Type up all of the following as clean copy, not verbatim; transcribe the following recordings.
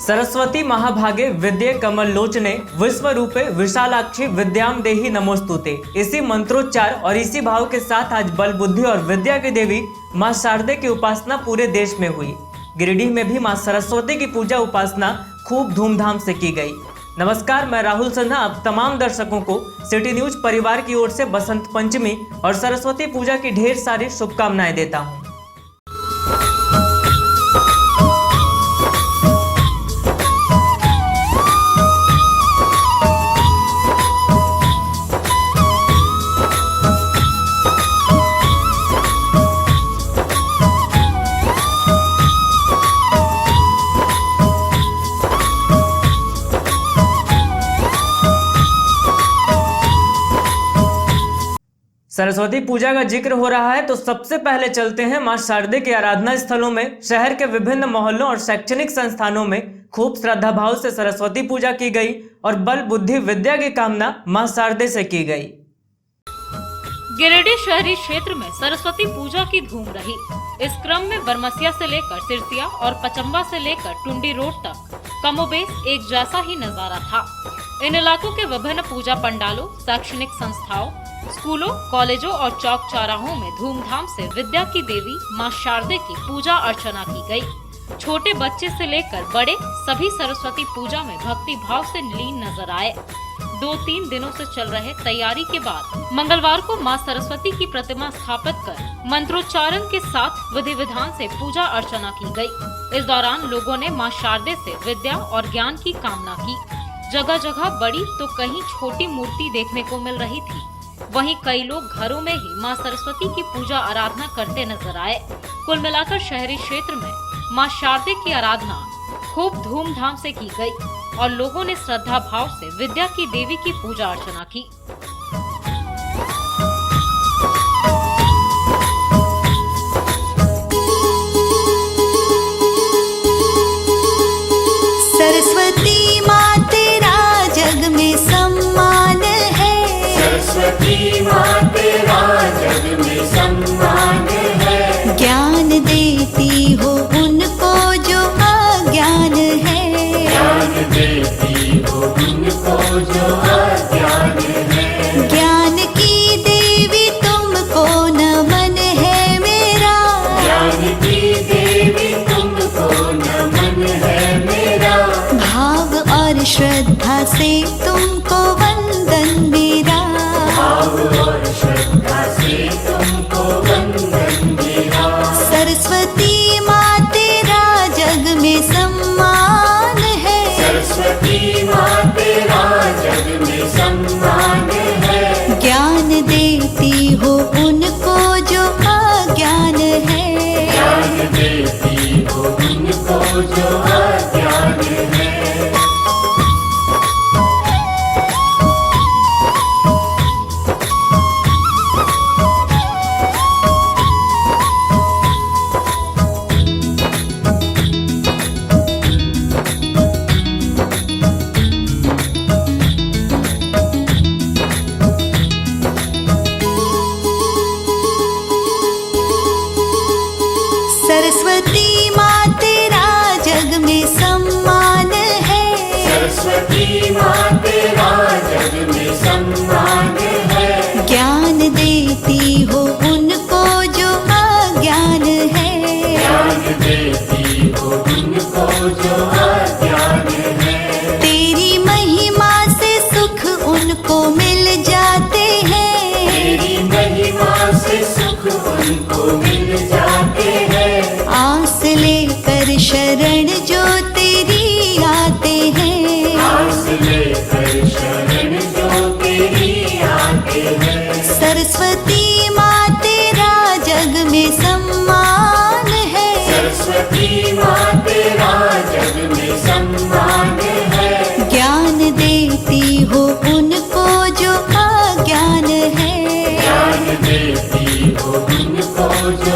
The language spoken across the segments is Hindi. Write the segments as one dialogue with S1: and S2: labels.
S1: सरस्वती महाभागे विद्ये कमल लोचने विश्व रूपे विशालाक्षी विद्याम देहि नमोस्तुते। इसी मंत्रोच्चार और इसी भाव के साथ आज बल बुद्धि और विद्या की देवी मां शारदे की उपासना पूरे देश में हुई। गिरिडीह में भी मां सरस्वती की पूजा उपासना खूब धूमधाम से की गई। नमस्कार, मैं राहुल सिन्हा आप तमाम दर्शकों को सिटी न्यूज परिवार की ओर से बसंत पंचमी और सरस्वती पूजा की ढेर सारी शुभकामनाएं देता हूं। सरस्वती पूजा का जिक्र हो रहा है तो सबसे पहले चलते हैं मां शारदे के आराधना स्थलों में। शहर के विभिन्न मोहल्लों और शैक्षणिक संस्थानों में खूब श्रद्धा भाव से सरस्वती पूजा की गई और बल बुद्धि विद्या की कामना मां शारदे से की गई।
S2: गिरिडीह शहरी क्षेत्र में सरस्वती पूजा की धूम रही। इस क्रम में बरमसिया से लेकर सिरसिया और पचम्बा से लेकर टुंडी रोड तक कमोबेश एक जैसा ही नजारा था। इन इलाकों के विभिन्न पूजा पंडालों, शैक्षणिक संस्थाओं, स्कूलों, कॉलेजों और चौक चौराहों में धूमधाम से विद्या की देवी मां शारदे की पूजा अर्चना की गई। छोटे बच्चे से लेकर बड़े सभी सरस्वती पूजा में भक्ति भाव से लीन नजर आए। 2-3 दिनों से चल रहे तैयारी के बाद मंगलवार को मां सरस्वती की प्रतिमा स्थापित कर मंत्रोच्चारण के साथ विधि विधान से पूजा अर्चना की गई। इस दौरान लोगों ने मां शारदे से विद्या और ज्ञान की कामना की। जगह जगह बड़ी तो कहीं छोटी मूर्ति देखने को मिल रही थी। वहीं कई लोग घरों में ही मां सरस्वती की पूजा आराधना करते नजर आए। कुल मिलाकर शहरी क्षेत्र में मां शारदे की आराधना खूब धूमधाम से की गई और लोगों ने श्रद्धा भाव से विद्या की देवी की पूजा अर्चना की।
S3: सरस्वती माँ तेरा जग में सम्मान है।
S4: सरस्वती माँ तेरा जग में सम्मान है।
S3: ज्ञान देती हो उनको जो अज्ञान है।
S4: ज्ञान देती हो उनको जो अज्ञान है।
S3: ज्ञान की देवी तुमको नमन है मेरा।
S4: ज्ञान की देवी तुमको नमन है मेरा।
S3: भाव और श्रद्धा से तुमको वंदन मेरा।
S4: भाव और श्रद्धा से तुमको वंदन मेरा।
S3: सरस्वती माँ तेरा जग में सम्मान है।
S4: सरस्वती माँ तेरा जग में सम्मान है।
S3: ज्ञान देती हो उनको जो अज्ञान है।
S4: ज्ञान देती हो उनको जो अज्ञान है।
S3: सरस्वती माँ तेरा जग में सम्मान है।
S4: सरस्वती माँ तेरा जग में सम्मान है।
S3: ज्ञान देती हो उनको जो अज्ञान है।
S4: ज्ञान देती हो उनको जो अज्ञान है।
S3: तेरी महिमा से सुख उनको मिल जाते हैं।
S4: तेरी महिमा से सुख उनको मिल जाते हैं।
S3: आस लेकर शरण जो तेरी आते हैं।
S4: आस लेकर शरण जो तेरी आते हैं।
S3: सरस्वती माँ तेरा जग में सम्मान है।
S4: सरस्वती माँ तेरा जग में सम्मान है।
S3: ज्ञान देती हो उनको जो अज्ञान है।
S4: ज्ञान देती हो उनको जो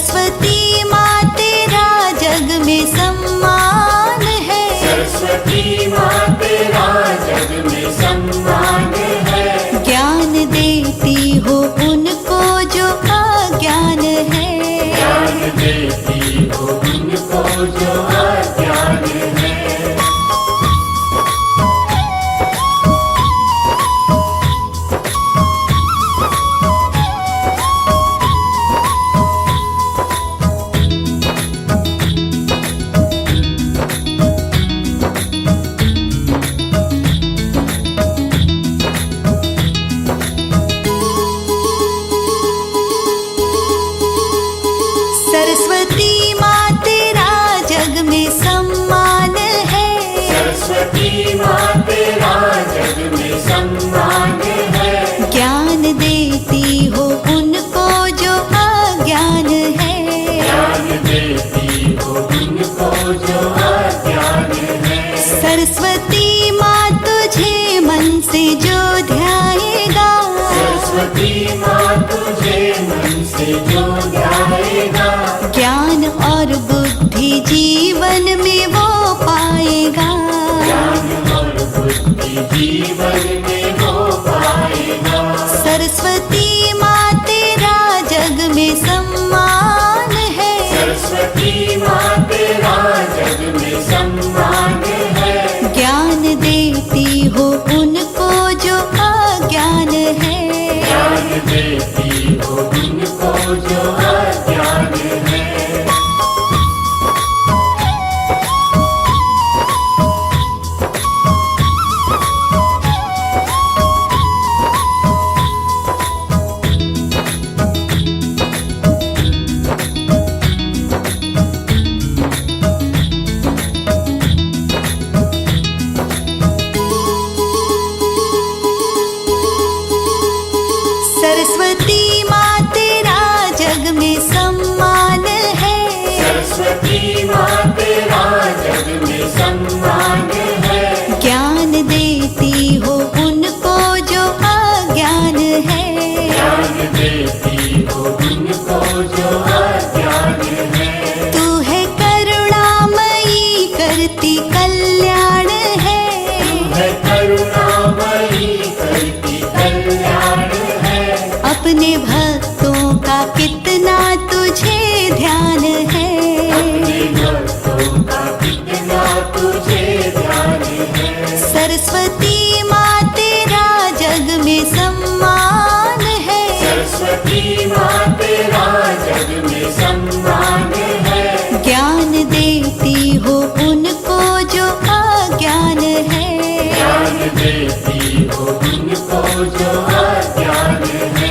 S3: सरस्वती माँ तेरा जग में सम्मान है।
S4: सरस्वती माँ तेरा जग में सम्मान है।
S3: ज्ञान देती हो उनको जो अज्ञान है।
S4: ज्ञान देती हो उनको जो अज्ञान है।
S3: सरस्वती माँ तेरा जग में सम्मान है।
S4: सरस्वती माँ तेरा जग में सम्मान है।
S3: ज्ञान देती हो उनको जो अज्ञान है।
S4: ज्ञान देती हो उनको जो अज्ञान है।
S3: सरस्वती माँ तुझे मन से जो ध्याएगा।
S4: सरस्वती माँ तुझे मन से जो ध्याएगा।
S3: ज्ञान और बुद्धि जीवन में वो पाएगा।
S4: ज्ञान और बुद्धि जीवन में वो पाएगा।
S3: सरस्वती माँ तेरा जग में सम्मान है।
S4: सरस्वती माँ तेरा जग में सम्मान है।
S3: ज्ञान देती हो उनको जो अज्ञान है।
S4: ज्ञान देती हो उनको जो अज्ञान है।
S3: सरस्वती माँ तेरा जग में सम्मान है।
S4: सरस्वती माँ तेरा जग में सम्मान है।
S3: ज्ञान देती हो उनको जो अज्ञान है।
S4: ज्ञान देती हो उनको जो अज्ञान है।
S3: तू है करुणामयी करती कल्याण है।
S4: है करुणामयी करती कल्याण है।
S3: अपने भक्तों का कितना तुझे ध्यान है।
S4: अपने भक्तों का कितना तुझे ध्यान है।
S3: सरस्वती माँ तेरा जग में सम्मान है।
S4: सरस्वती माँ तेरा जग में सम्मान है।
S3: ज्ञान देती हो उनको जो अज्ञान है।
S4: ज्ञान देती हो उनको जो अज्ञान है।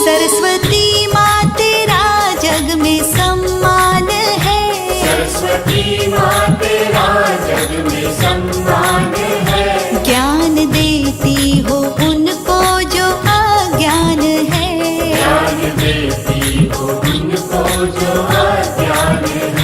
S3: सरस्वती माँ तेरा जग में सम्मान है।
S4: सरस्वती माँ तेरा जग में सम्मान है।
S3: ज्ञान देती हो उनको जो अज्ञान है।
S4: ज्ञान देती हो उनको जो अज्ञान है।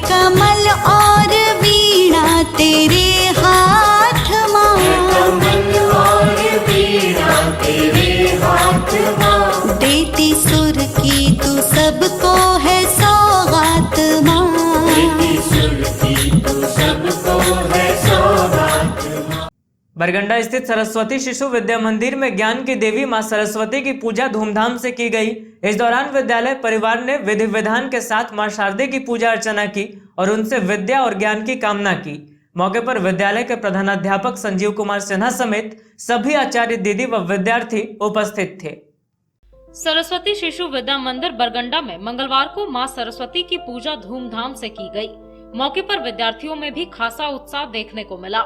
S3: कमल और वीणा तेरे हाथ माँ।
S4: कमल और वीणा तेरे हाथ माँ।
S3: देती सुर की तू सबको है सौगात माँ।
S4: देती सुर की तू सबको है सौगात माँ।
S1: बरगंडा स्थित सरस्वती शिशु विद्या मंदिर में ज्ञान की देवी मां सरस्वती की पूजा धूमधाम से की गई। इस दौरान विद्यालय परिवार ने विधि विधान के साथ मां शारदे की पूजा अर्चना की और उनसे विद्या और ज्ञान की कामना की। मौके पर विद्यालय के प्रधानाध्यापक संजीव कुमार सिन्हा समेत सभी आचार्य दीदी व विद्यार्थी उपस्थित थे।
S2: सरस्वती शिशु विद्या मंदिर बरगंडा में मंगलवार को मां सरस्वती की पूजा धूमधाम से की गई। मौके पर विद्यार्थियों में भी खासा उत्साह देखने को मिला।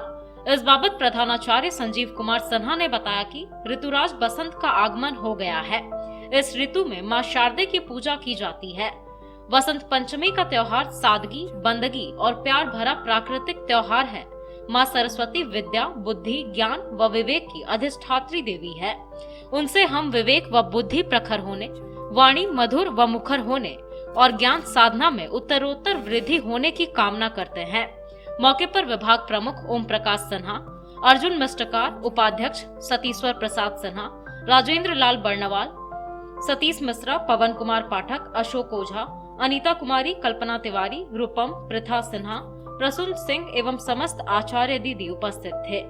S2: इस बाबत प्रधानाचार्य संजीव कुमार सिन्हा ने बताया कि ऋतुराज बसंत का आगमन हो गया है। इस ऋतु में मां शारदे की पूजा की जाती है। वसंत पंचमी का त्योहार सादगी, बंदगी और प्यार भरा प्राकृतिक त्योहार है। माँ सरस्वती विद्या, बुद्धि, ज्ञान व विवेक की अधिष्ठात्री देवी है। उनसे हम विवेक व बुद्धि प्रखर होने, वाणी मधुर व मुखर होने और ज्ञान साधना में उत्तरोत्तर वृद्धि होने की कामना करते हैं। मौके पर विभाग प्रमुख ओम प्रकाश सिन्हा, अर्जुन मिस्टकार, उपाध्यक्ष सतीश्वर प्रसाद सिन्हा, राजेंद्र लाल बर्णवाल, सतीश मिश्रा, पवन कुमार पाठक, अशोक ओझा, अनीता कुमारी, कल्पना तिवारी, रूपम, पृथा सिन्हा, प्रसून सिंह एवं समस्त आचार्य दीदी उपस्थित थे।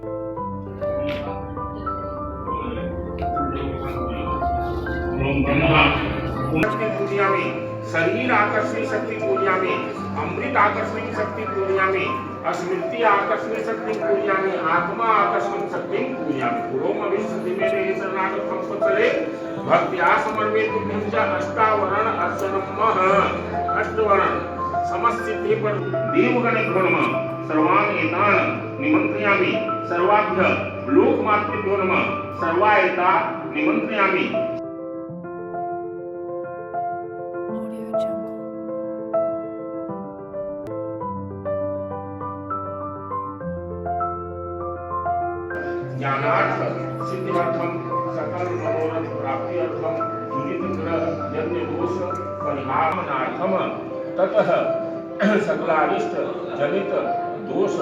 S5: पूजा में शरीर आकर्षणी शक्ति पूजा में, अमृत आकर्षणी शक्ति पूजा में, स्मृति आकर्षणी शक्ति पूजा में, आत्मा आकर्षणी शक्ति पूजा में। गुरोम अभिष्टि में शरणागत हमको चले भक्त्या समर्पित पूजा अष्टावरण अर्चनमः अष्टवरण समस्थिति पर देवगण गुणम सर्वांग एतान निमंत्रयामि सर्वाभ्य लोकमातृभ्यो नमः सर्वायता निमंत्रयामि। ज्ञानार्थ सिद्ध्यर्थम सकल मनोरथ प्राप्त्यर्थम दुरित ग्रह जन्य दोष परिहारणार्थम ततः सकलारिष्ट जनित दोष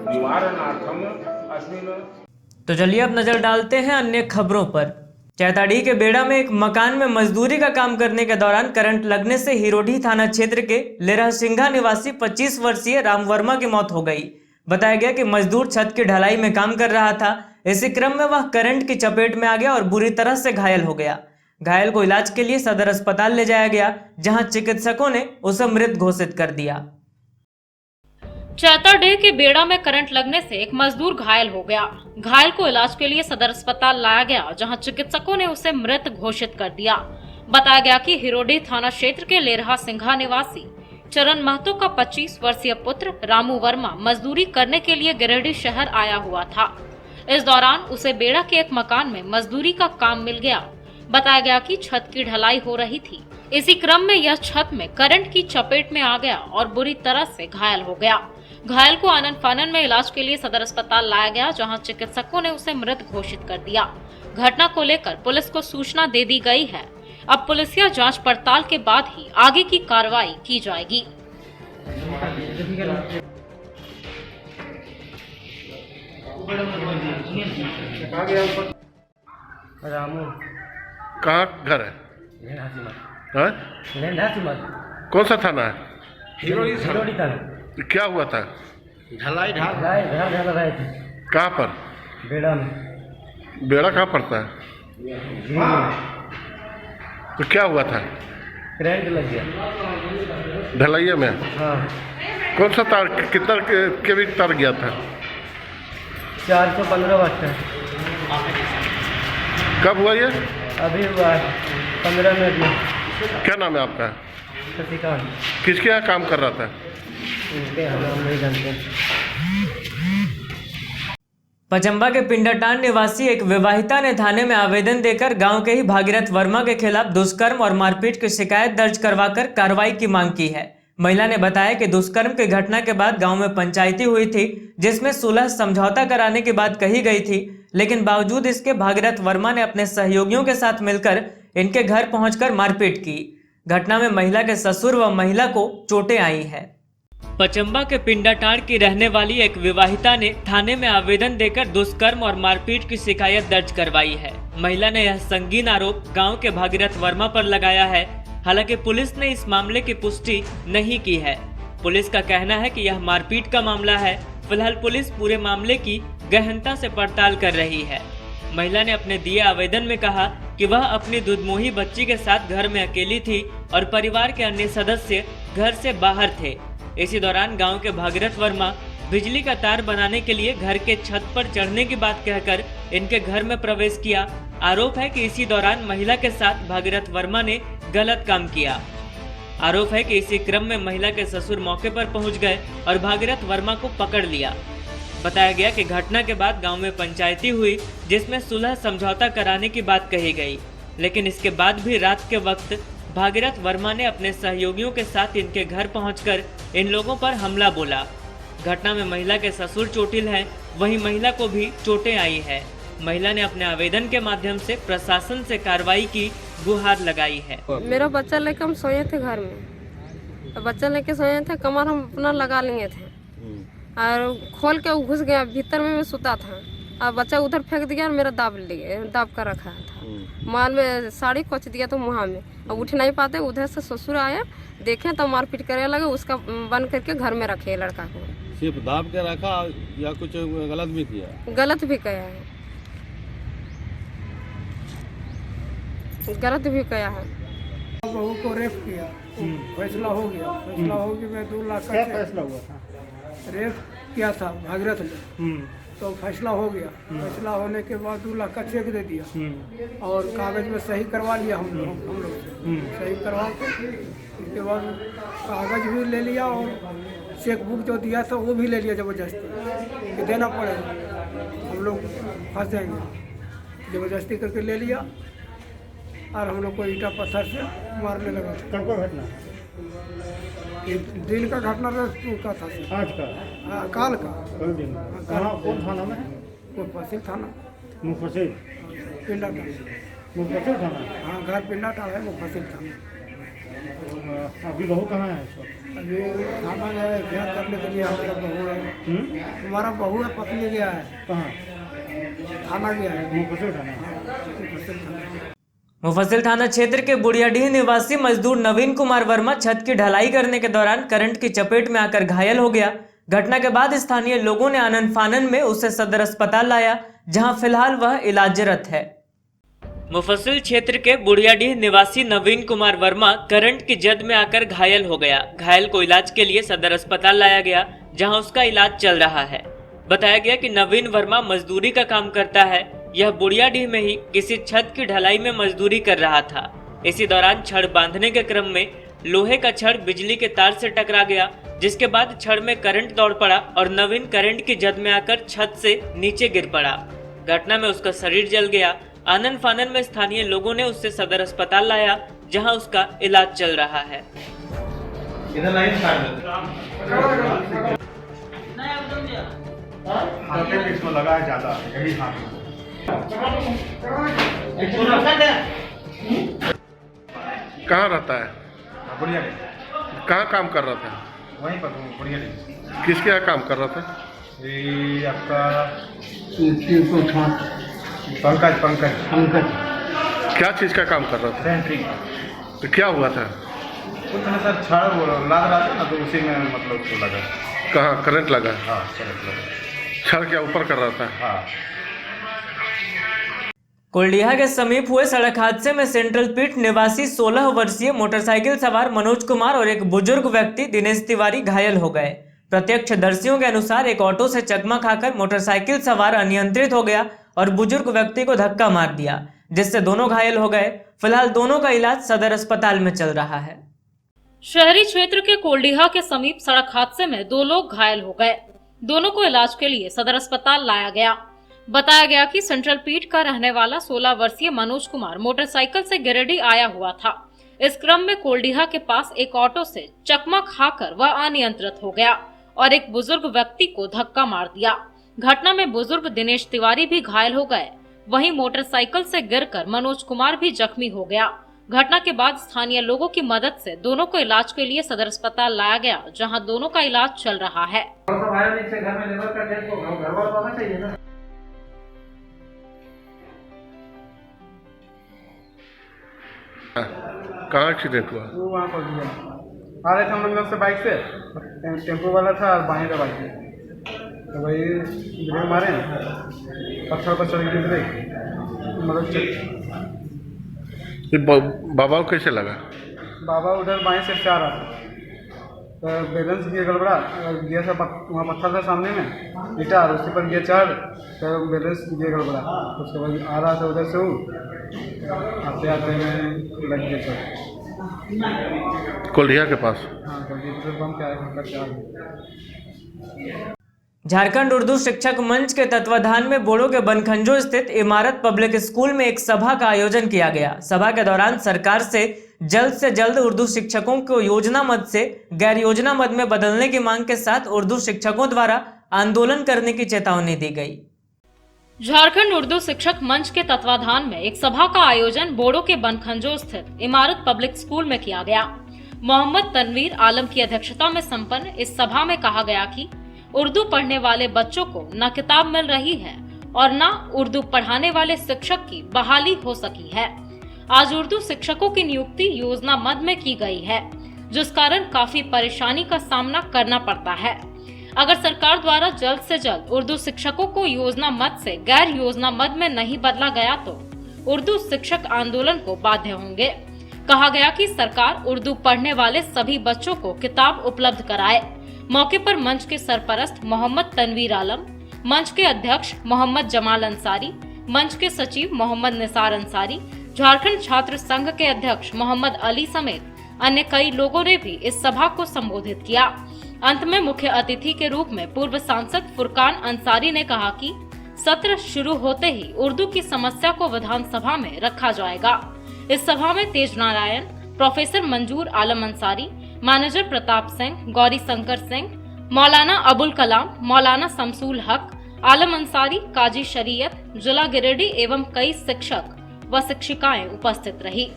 S5: निवारणार्थम अस्मिन्।
S1: तो चलिए अब नजर डालते हैं अन्य खबरों पर। चैताड़ी के बेड़ा में एक मकान में मजदूरी का काम करने के दौरान करंट लगने से हिरोडी थाना क्षेत्र के लेरहसिंघा निवासी 25 वर्षीय राम वर्मा की मौत हो गई। बताया गया कि मजदूर छत की ढलाई में काम कर रहा था। इसी क्रम में वह करंट की चपेट में आ गया और बुरी तरह से घायल हो गया। घायल को इलाज के लिए सदर अस्पताल ले जाया गया, जहां चिकित्सकों ने उसे मृत घोषित कर दिया।
S2: चैताडे के बेड़ा में करंट लगने से एक मजदूर घायल हो गया। घायल को इलाज के लिए सदर अस्पताल लाया गया, जहां चिकित्सकों ने उसे मृत घोषित कर दिया। बताया गया कि हिरोडी थाना क्षेत्र के लेरहसिंघा निवासी चरण महतो का 25 वर्षीय पुत्र रामू वर्मा मजदूरी करने के लिए गिरिडीह शहर आया हुआ था। इस दौरान उसे बेड़ा के एक मकान में मजदूरी का काम मिल गया। बताया गया कि छत की ढलाई हो रही थी। इसी क्रम में यह छत में करंट की चपेट में आ गया और बुरी तरह से घायल हो गया। घायल को आनन फानन में इलाज के लिए सदर अस्पताल लाया गया, जहां चिकित्सकों ने उसे मृत घोषित कर दिया। घटना को लेकर पुलिस को सूचना दे दी गई है। अब पुलिसिया जांच पड़ताल के बाद ही आगे की कार्रवाई की जाएगी।
S6: रामू
S7: कहाँ घर है? हाँ? कौन सा थाना है?
S6: हिरोडी थाना।
S7: क्या हुआ था?
S6: ढलाई ढाल रहे थे।
S7: कहाँ पर?
S6: बेड़ा में।
S7: बेड़ा कहाँ पड़ता है? तो क्या हुआ था?
S6: करंट लग गया
S7: ढलैया में।
S6: हाँ।
S7: कौन सा तार, कितना केवी तार गया था?
S6: 415 वाट का।
S7: कब हुआ ये?
S6: अभी हुआ 15 मिनट में।
S7: क्या नाम है आपका?
S6: शशिकांत।
S7: किसके यहाँ काम कर रहा था?
S6: उनके हम नहीं जानते।
S1: पचंबा के पिंडाटान निवासी एक विवाहिता ने थाने में आवेदन देकर गांव के ही भागीरथ वर्मा के खिलाफ दुष्कर्म और मारपीट की शिकायत दर्ज करवाकर कार्रवाई की मांग की है। महिला ने बताया कि दुष्कर्म की घटना के बाद गांव में पंचायती हुई थी, जिसमें सुलह समझौता कराने की बात कही गई थी, लेकिन बावजूद इसके भागीरथ वर्मा ने अपने सहयोगियों के साथ मिलकर इनके घर पहुंचकर मारपीट की। घटना में महिला के ससुर व महिला को चोटें आई है। पचंबा के पिंडाटाड़ की रहने वाली एक विवाहिता ने थाने में आवेदन देकर दुष्कर्म और मारपीट की शिकायत दर्ज करवाई है। महिला ने यह संगीन आरोप गांव के भागीरथ वर्मा पर लगाया है। हालांकि पुलिस ने इस मामले की पुष्टि नहीं की है। पुलिस का कहना है कि यह मारपीट का मामला है। फिलहाल पुलिस पूरे मामले की गहनता से पड़ताल कर रही है। महिला ने अपने दिए आवेदन में कहा कि वह अपनी दुधमुही बच्ची के साथ घर में अकेली थी और परिवार के अन्य सदस्य घर से बाहर थे। इसी दौरान गांव के भागीरथ वर्मा बिजली का तार बनाने के लिए घर के छत पर चढ़ने की बात कहकर इनके घर में प्रवेश किया। आरोप है कि इसी दौरान महिला के साथ भागीरथ वर्मा ने गलत काम किया। आरोप है कि इसी क्रम में महिला के ससुर मौके पर पहुंच गए और भागीरथ वर्मा को पकड़ लिया। बताया गया कि घटना के बाद गांव में पंचायती हुई, जिसमें सुलह समझौता कराने की बात कही गई, लेकिन इसके बाद भी रात के वक्त भागीरथ वर्मा ने अपने सहयोगियों के साथ इनके घर पहुंचकर इन लोगों पर हमला बोला। घटना में महिला के ससुर चोटिल हैं, वहीं महिला को भी चोटें आई है। महिला ने अपने आवेदन के माध्यम से प्रशासन से कार्रवाई की गुहार लगाई है।
S8: मेरा बच्चा लेकर हम सोए थे घर में, तो बच्चा लेके सोए थे, कमर हम अपना लगा लिए थे और खोल के वो घुस गया भीतर में, मैं सुता था और बच्चा उधर फेंक दिया और मेरा दाब कर रखा था। माल में साड़ी कोच दिया तो मुँह में, अब उठ नहीं पाते। उधर से ससुर आया, देखे तो मारपीट करने लगे, उसका बंद करके घर में रखे लड़का को।
S9: सिर्फ दाब के रखा या कुछ गलत भी किया?
S8: गलत भी किया है, गलत भी किया है।
S10: बहू को रेप किया, फैसला हो गया। फैसला हो गया, मैं 2 लाख का
S6: फैसला हुआ था?
S10: रेप किया था भागीरथ ने, तो फैसला हो गया। फैसला होने के बाद 2 लाख का चेक दे दिया और कागज में सही करवा लिया हम लोग से। सही करवा के उसके बाद कागज भी ले लिया और चेक बुक जो दिया था वो भी ले लिया जबरदस्ती कि देना पड़ेगा, हम लोग फंस जाएंगे। जबरदस्ती करके ले लिया और हम लोग को ईटा पत्थर से मारने लगा।
S6: कब का घटना?
S10: दिन का घटना का था,
S6: आज का?
S10: काल का।
S6: कल दिन? कहाँ, कौन थाना में?
S10: मुफस्सिल थाना,
S6: मुफस्सिल
S10: पिंडा टाल।
S6: मुफस्सिल थाना?
S10: हाँ, घर पिंडा टाल है, मुफस्सिल थाना।
S6: अभी बहू कहाँ है इस वक्त?
S10: अभी थाना गया ब्याह करने के लिए, हमारा बहू है, हमारा बहू है, पत्नी गया है।
S6: कहाँ?
S10: थाना गया है,
S6: मुफस्सिल थाना।
S10: मुफस्सिल थाना।
S1: मुफस्सिल थाना क्षेत्र के बुढ़ियाडीह निवासी मजदूर नवीन कुमार वर्मा छत की ढलाई करने के दौरान करंट की चपेट में आकर घायल हो गया। घटना के बाद स्थानीय लोगों ने आनन फानन में उसे सदर अस्पताल लाया, जहां फिलहाल वह इलाजरत है। मुफस्सिल क्षेत्र के बुढ़ियाडीह निवासी नवीन कुमार वर्मा करंट की जद में आकर घायल हो गया। घायल को इलाज के लिए सदर अस्पताल लाया गया, जहां उसका इलाज चल रहा है। बताया गया कि नवीन वर्मा मजदूरी का काम करता है। यह बुढ़ियाडीह में ही किसी छत की ढलाई में मजदूरी कर रहा था। इसी दौरान छड़ बांधने के क्रम में लोहे का छड़ बिजली के तार से टकरा गया, जिसके बाद छड़ में करंट दौड़ पड़ा और नवीन करंट की जद में आकर छत से नीचे गिर पड़ा। घटना में उसका शरीर जल गया। आनन फानन में स्थानीय लोगों ने उससे सदर अस्पताल लाया, जहां उसका इलाज चल रहा है।
S9: इसको लगाया ज्यादा यही
S7: कहाँ रहता है?
S9: बढ़िया,
S7: कहाँ काम कर रहा था?
S9: वहीं पर बढ़िया।
S7: किसके यहाँ काम कर रहा था?
S9: ये आपका पंकज
S7: क्या चीज़ का काम कर रहा था?
S9: सेंट्रिंग।
S7: तो क्या हुआ था?
S9: कुछ नहीं सर, छड़ वो लाद रहा था ना, तो उसी में मतलब उसको लगा।
S7: कहाँ करंट लगा?
S9: हाँ, करंट लगा।
S7: छड़ क्या ऊपर कर रहा था?
S9: हाँ।
S1: कोल्डिया के समीप हुए सड़क हादसे में सेंट्रल पीट निवासी 16 वर्षीय मोटरसाइकिल सवार मनोज कुमार और एक बुजुर्ग व्यक्ति दिनेश तिवारी घायल हो गए। प्रत्यक्षदर्शियों के अनुसार एक ऑटो से चकमा खाकर मोटरसाइकिल सवार अनियंत्रित हो गया और बुजुर्ग व्यक्ति को धक्का मार दिया, जिससे दोनों घायल हो गए। फिलहाल दोनों का इलाज सदर अस्पताल में चल रहा है।
S2: शहरी क्षेत्र के कोल्डिहा के समीप सड़क हादसे में 2 लोग घायल हो गए। दोनों को इलाज के लिए सदर अस्पताल लाया गया। बताया गया कि सेंट्रल पीट का रहने वाला 16 वर्षीय मनोज कुमार मोटरसाइकिल से गिरिडीह आया हुआ था। इस क्रम में कोल्डिहा के पास एक ऑटो से चकमा खाकर वह अनियंत्रित हो गया और एक बुजुर्ग व्यक्ति को धक्का मार दिया। घटना में बुजुर्ग दिनेश तिवारी भी घायल हो गए। वहीं मोटरसाइकिल से गिरकर मनोज कुमार भी जख्मी हो गया। घटना के बाद स्थानीय लोगों की मदद से दोनों को इलाज के लिए सदर अस्पताल लाया गया, जहां दोनों का इलाज चल रहा है।
S7: कहाँ एक्सीडेंट हुआ?
S9: वो वहाँ पर दिया आ रहे थे हम लोग से बाइक से, टेम्पो वाला था और बाएं दबा के, तो वही ब्रेक मारे, पत्थर पर चढ़ के ब्रेक मतलब।
S7: बाबा को कैसे लगा?
S9: बाबा उधर बाएं से आ रहा था, तो बैलेंस गियर गड़बड़ा, गियर से वहाँ पत्थर था सामने में ईटा, उसी पर गियर चढ़, तो बैलेंस गियर गड़बड़ा। उसके बाद आ रहा था उधर से, वो आते आते में लग गया सर
S7: कोल्डिया के पास।
S9: हाँ, पेट्रोल पंप के आगे।
S1: झारखंड उर्दू शिक्षक मंच के तत्वाधान में बोड़ो के बनखंजो स्थित इमारत पब्लिक स्कूल में एक सभा का आयोजन किया गया। सभा के दौरान सरकार से जल्द से जल्द उर्दू शिक्षकों को योजना मद से गैर योजना मद में बदलने की मांग के साथ उर्दू शिक्षकों द्वारा आंदोलन करने की चेतावनी दी गई।
S2: झारखंड उर्दू शिक्षक मंच के तत्वाधान में एक सभा का आयोजन बोड़ो के बनखंजो स्थित इमारत पब्लिक स्कूल में किया गया। मोहम्मद तनवीर आलम की अध्यक्षता में संपन्न इस सभा में कहा गया कि उर्दू पढ़ने वाले बच्चों को न किताब मिल रही है और न उर्दू पढ़ाने वाले शिक्षक की बहाली हो सकी है। आज उर्दू शिक्षकों की नियुक्ति योजना मद में की गई है, जिस कारण काफी परेशानी का सामना करना पड़ता है। अगर सरकार द्वारा जल्द से जल्द उर्दू शिक्षकों को योजना मद से गैर योजना मद में नहीं बदला गया तो उर्दू शिक्षक आंदोलन को बाध्य होंगे। कहा गया कि सरकार उर्दू पढ़ने वाले सभी बच्चों को किताब उपलब्ध कराए। मौके पर मंच के सरपरस्त मोहम्मद तनवीर आलम, मंच के अध्यक्ष मोहम्मद जमाल अंसारी, मंच के सचिव मोहम्मद निसार अंसारी, झारखंड छात्र संघ के अध्यक्ष मोहम्मद अली समेत अन्य कई लोगों ने भी इस सभा को संबोधित किया। अंत में मुख्य अतिथि के रूप में पूर्व सांसद फुरकान अंसारी ने कहा कि सत्र शुरू होते ही उर्दू की समस्या को विधानसभा में रखा जाएगा। इस सभा में तेज नारायण, प्रोफेसर मंजूर आलम अंसारी, मैनेजर प्रताप सिंह, गौरी शंकर सिंह, मौलाना अबुल कलाम, मौलाना शमसूल हक, आलम अंसारी, काजी शरीयत, जिला गिरिडीह एवं कई शिक्षक व शिक्षिकाएं उपस्थित रही।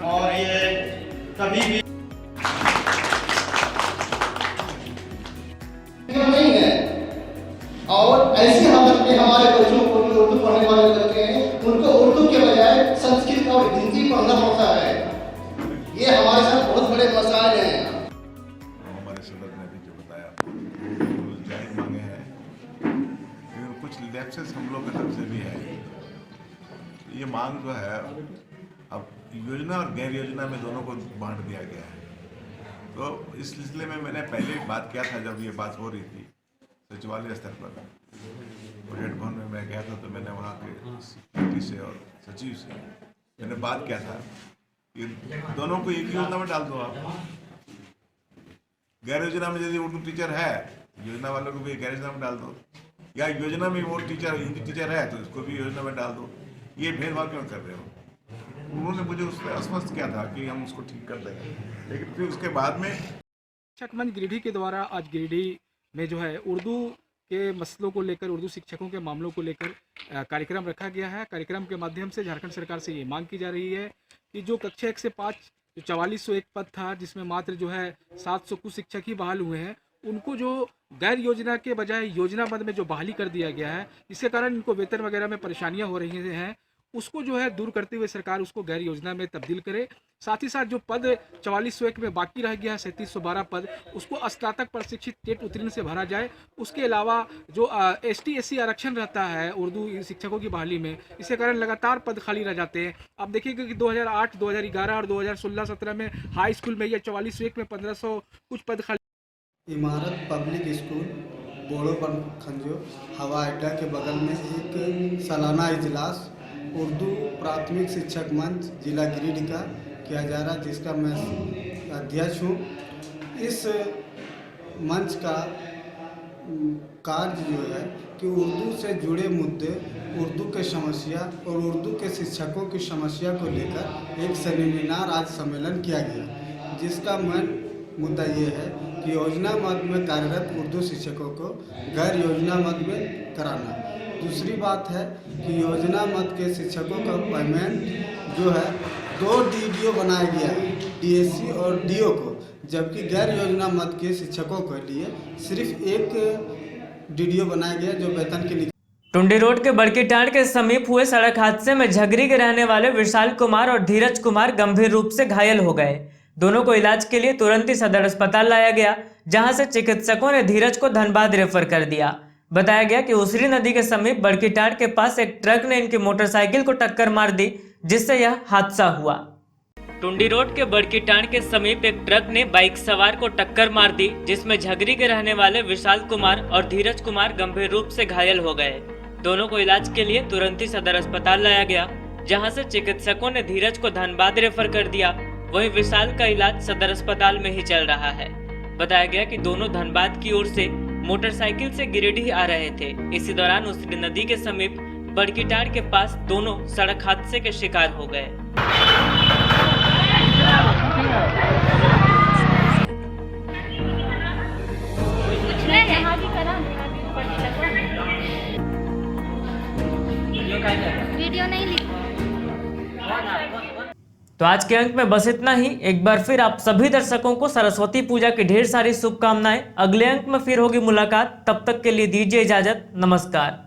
S11: और ये कभी भी नहीं है और ऐसे हालत में हमारे बच्चों को उर्दू पढ़ने वाले बच्चे हैं, उनको उर्दू के बजाय संस्कृत और हिंदी पढ़ना पड़ता है। ये हमारे साथ बहुत बड़े मसाइल हैं।
S12: हमारे सदर ने भी जो बताया जाहिर मांगे हैं, लेकिन कुछ लैप्सेस हम लोग की तरफ से भी है। ये मांग जो है अब योजना और गैर योजना में दोनों को बांट दिया गया है। तो इस सिलसिले में मैंने पहले बात किया था, जब ये बात हो रही थी सचिवालय स्तर पर बजट भवन में मैं गया था, तो मैंने वहाँ के सेक्रेटरी से और सचिव से मैंने बात किया था कि दोनों को एक ही योजना में डाल दो आप। गैर योजना में यदि उर्दू टीचर है, योजना वालों को भी गैर योजना में डाल दो, या योजना में वो टीचर हिंदी टीचर है तो उसको भी योजना में डाल दो। ये भेदभाव क्यों कर रहे हो? उन्होंने मुझे उस पर आश्वस्त किया था कि हम उसको ठीक कर देंगे, लेकिन फिर उसके बाद में
S6: शिक्षक मंच गिरिडीह के द्वारा आज गिरिडीह में जो है उर्दू के मसलों को लेकर, उर्दू शिक्षकों के मामलों को लेकर कार्यक्रम रखा गया है। कार्यक्रम के माध्यम से झारखंड सरकार से ये मांग की जा रही है कि जो कक्षा 1 से 5 जो 4401 पद था, जिसमें मात्र जो है 700 कुछ शिक्षक ही बहाल हुए हैं, उनको जो गैर योजना के बजाय योजना मद में जो बहाली कर दिया गया है, जिसके कारण इनको वेतन वगैरह में परेशानियां हो रही हैं, उसको जो है दूर करते हुए सरकार उसको गैर योजना में तब्दील करे। साथ ही साथ जो पद 4401 में बाकी रह गया है 3712 पद, उसको स्नातक प्रशिक्षित टेट उत्तीर्ण से भरा जाए। उसके अलावा जो ST SC आरक्षण रहता है उर्दू शिक्षकों की बहाली में, इसके कारण लगातार पद खाली रह जाते हैं। आप देखिएगा कि 2008, 2011 और 2016-17 में हाई स्कूल में या 4401 में 1500 कुछ पद खाली।
S9: इमारत पब्लिक स्कूल बोड़ो बनखंजो हवा अड्डा के बगल में एक सालाना इजलास उर्दू प्राथमिक शिक्षक मंच जिला गिरिडीह का किया जा रहा है, जिसका मैं अध्यक्ष हूँ। इस मंच का कार्य जो है कि उर्दू से जुड़े मुद्दे, उर्दू के समस्या और उर्दू के शिक्षकों की समस्या को लेकर एक सेमिनार आज सम्मेलन किया गया, जिसका मेन मुद्दा ये है कि योजना मद में कार्यरत उर्दू शिक्षकों को गैर योजना मद में कराना। दूसरी बात है कि योजना मद के शिक्षकों का पेमेंट जो है 2 DDO बनाया गया है, DSC और DO को, जबकि गैर योजना मद के शिक्षकों के लिए सिर्फ एक DDO बनाया गया जो वेतन के लिए।
S1: टुंडी रोड के बड़की टांड के समीप हुए सड़क हादसे में झगरी के रहने वाले विशाल कुमार और धीरज कुमार गंभीर रूप से घायल हो गए। दोनों को इलाज के लिए तुरंत ही सदर अस्पताल लाया गया, जहां से चिकित्सकों ने धीरज को धनबाद रेफर कर दिया। बताया गया कि उसरी नदी के समीप बड़की टांड के पास एक ट्रक ने इनकी मोटरसाइकिल को टक्कर मार दी, जिससे यह हादसा हुआ। टुंडी रोड के बड़की टांड के समीप एक ट्रक ने बाइक सवार को टक्कर मार दी, जिसमें झगरी के रहने वाले विशाल कुमार और धीरज कुमार गंभीर रूप से घायल हो गए। दोनों को इलाज के लिए तुरंत ही सदर अस्पताल लाया गया, जहां से चिकित्सकों ने धीरज को धनबाद रेफर कर दिया। वहीं विशाल का इलाज सदर अस्पताल में ही चल रहा है। बताया गया कि दोनों धनबाद की ओर से मोटरसाइकिल से गिरिडीह आ रहे थे। इसी दौरान उसरी नदी के समीप बड़कीटार के पास दोनों सड़क हादसे के शिकार हो गए।
S13: वीडियो नहीं ली।
S1: तो आज के अंक में बस इतना ही। एक बार फिर आप सभी दर्शकों को सरस्वती पूजा की ढेर सारी शुभकामनाएं। अगले अंक में फिर होगी मुलाकात, तब तक के लिए दीजिए इजाजत। नमस्कार।